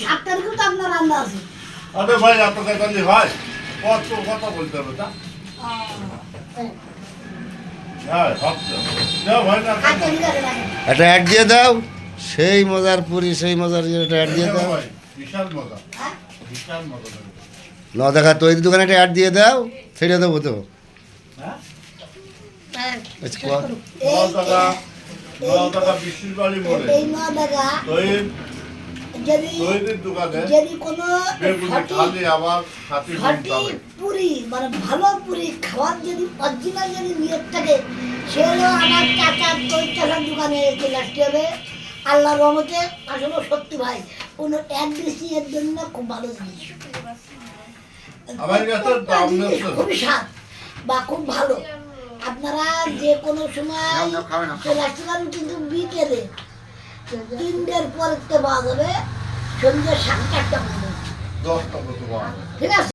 7 তারিখেও তো আপনার রান্না আছে। আরে ভাই এত টাকালি ভাই কত কথা বলতে হবে তা হ্যাঁ ভাবছো দাও ভাই না আচ্ছা ঠিক আছে রাখেন। একটা অ্যাড দিয়ে দাও, সেই মজার পুরি, সেই মজার একটা অ্যাড দিয়ে দাও। ভাই বিশাল মজা হ্যাঁ? বিশাল মজা ন দেখা তৈরি দোকানে একটা অ্যাড দিয়ে দাও, সেটা দেবো তো। হ্যাঁ হ্যাঁ, আচ্ছা, শেষ কোয়া। করুন। টাকা বৃষ্টির বাড়ি মোড়ে এই 9 টাকা যদি তৈরির দোকানে যদি কোনো বেগুনি খালি আবার সাথে সঠিক পুরি মানে ভালো পুরি খাওয়ার যদি অরিজিনাল যদি নিয়ত থাকে সে হলো আমার চাচার চাচার দোকানে চলে আসতে হবে। আল্লাহর রহমতে আসলে সত্যি ভাই কোনো অ্যাড্রেসি এর জন্য খুব ভালো জিনিস। আমার কাছে দাম নেই তো। খুবই স্বাদ বা খুব ভালো। আপনারা যে কোনো সময় চলে আসতে পারেন, কিন্তু বিকেলে 3টার পর পাওয়া যাবে, সন্ধ্যে 7টা পর্যন্ত। 10 টাকা তো পাওয়া যায়। ঠিক আছে।